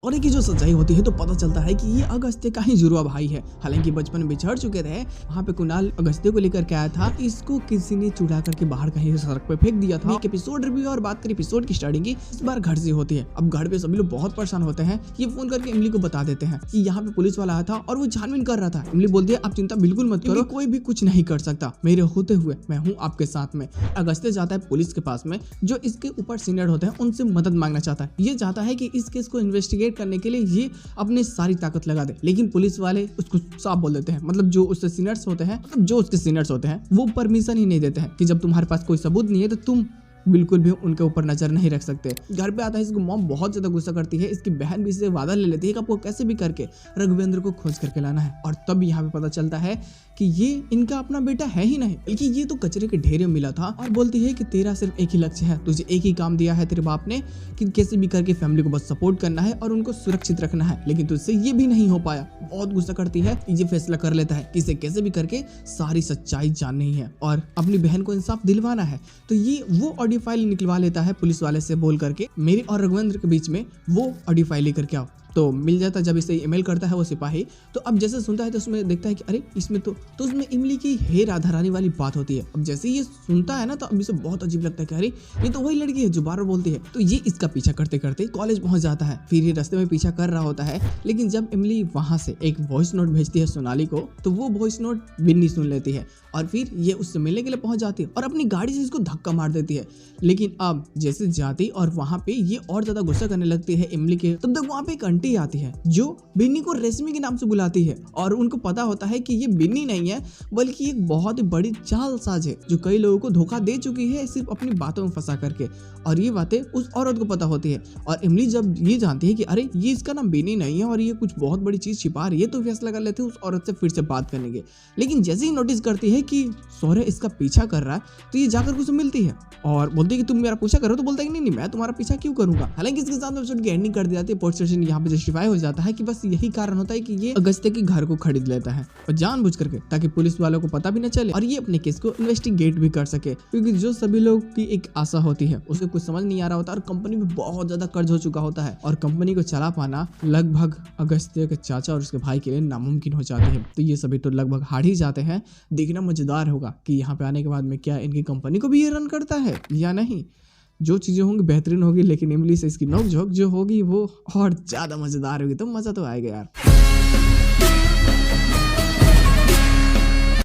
सौर्य की जो सच्चाई होती है तो पता चलता है कि ये अगस्त्य का ही जुड़वा भाई है। हालांकि बचपन में बिछड़ चुके थे। वहाँ पे कुणाल अगस्त्य को लेकर के आया था, इसको किसी ने चुरा करके बाहर कहीं सड़क पे फेंक दिया था। एक एपिसोड रिव्यू और बात करें एपिसोड की स्टार्टिंग की, इस बार घर से होती है। अब घर पे सभी लोग बहुत परेशान होते हैं। ये फोन करके इमली को बता देते हैं कि यहाँ पे पुलिस वाला आया था और वो छानबीन कर रहा था। इमली बोलती है आप चिंता बिल्कुल मत करो, कोई भी कुछ नहीं कर सकता, मेरे होते हुए मैं हूँ आपके साथ में। अगस्त्य जाता है पुलिस के पास में, जो इसके ऊपर सीनियर होते हैं उनसे मदद मांगना चाहता है। ये चाहता है कि इस केस को इन्वेस्टिगेट करने के लिए ये अपनी सारी ताकत लगा दे, लेकिन पुलिस वाले उसको साफ बोल देते हैं। मतलब जो उसके सीनियर्स होते हैं वो परमिशन ही नहीं देते हैं कि जब तुम्हारे पास कोई सबूत नहीं है तो तुम बिल्कुल भी उनके ऊपर नजर नहीं रख सकते। घर पे आता है, इसको मॉम बहुत ज्यादा गुस्सा करती है। इसकी बहन भी इससे वादा ले लेती है कि आपको कैसे भी करके रघुवेंद्र को खोज करके लाना है। और तब यहाँ पे पता चलता है कि ये इनका अपना बेटा है ही नहीं, बल्कि ये तो कचरे के ढेरे में मिला था। और बोलती है कि तेरा सिर्फ एक ही लक्ष्य है, तुझे एक ही काम दिया है तेरे बाप ने कि कैसे भी करके फैमिली को बस सपोर्ट करना है और उनको सुरक्षित रखना है, लेकिन तुझसे ये भी नहीं हो पाया। बहुत गुस्सा करती है। ये फैसला कर लेता है कि इसे कैसे भी करके सारी सच्चाई जाननी है और अपनी बहन को इंसाफ दिलवाना है। तो ये वो ऑडियो फाइल निकलवा लेता है पुलिस वाले से बोल करके, मेरे और रघुवेंद्र के बीच में वो ऑडियो फाइल लेकर के आओ। तो मिल जाता है। जब इसे ईमेल करता है वो सिपाही, तो अब जैसे सुनता है तो उसमें देखता है कि अरे इसमें तो उसमें इमली की हे राधा रानी वाली बात होती है। अब जैसे ये सुनता है ना तो अब इसे बहुत अजीब लगता है कि अरे ये तो वही लड़की है जो बार बार बोलती है। तो ये इसका पीछा करते करते कॉलेज पहुंच जाता है। फिर ये रास्ते में पीछा कर रहा होता है, लेकिन जब इमली वहां से एक वॉइस नोट भेजती है सोनाली को, तो वो वॉइस नोट बिन्नी सुन लेती है और फिर ये उससे मिलने के लिए पहुंच जाती है और अपनी गाड़ी से इसको धक्का मार देती है। लेकिन अब जैसे जाती और वहां पे ये और ज्यादा गुस्सा करने लगती है इमली के, तब तक वहां पे एक आंटी आती है जो बिन्नी को रेशमी के नाम से बुलाती है। और उनको पता होता है कि ये बिन्नी नहीं है बल्कि एक बहुत ही बड़ी चालसाज है जो कई लोगों को धोखा दे चुकी है सिर्फ अपनी बातों में फंसा करके। और ये बातें उस औरत को पता होती है और इमली जब ये जानती है कि अरे ये इसका नाम बिन्नी नहीं है और ये कुछ बहुत बड़ी चीज छिपा रही है, तो फैसला कर लेते हैं उस औरत से फिर से बात करने के। लेकिन जैसे ही नोटिस करती है कि सौर्य इसका पीछा कर रहा है, तो ये जाकर उससे मिलती है और बोलती है कि तुम मेरा पीछा करो। तो बोलता है कि नहीं मैं तुम्हारा पीछा क्यों करूंगा। हालांकि इसके साथ एपिसोड की एंडिंग कर दी जाती है। पोस्ट स्टेशन यहाँ पे जस्टिफाई हो जाता है कि बस यही कारण होता है कि ये अगस्त्य के घर को खरीद लेता है और जानबूझ करके, ताकि पुलिस वालों को पता भी न चले और ये अपने केस को इन्वेस्टिगेट भी कर सके। क्योंकि जो सभी लोग की एक आशा होती है उसको कुछ समझ नहीं आ रहा होता और कंपनी में बहुत ज्यादा कर्ज हो चुका होता है और कंपनी को चला पाना लगभग अगस्त्य के चाचा और उसके भाई के लिए नामुमकिन हो जाती है। तो ये सभी तो लगभग हार ही जाते हैं। देखना मजेदार होगा कि यहाँ पे आने के बाद में क्या इनकी कंपनी को भी ये रन करता है या नहीं। जो चीजें होंगी बेहतरीन होगी, लेकिन इमली से इसकी नोकझोंक जो होगी वो और ज्यादा मजेदार होगी। तो मजा तो आएगा यार।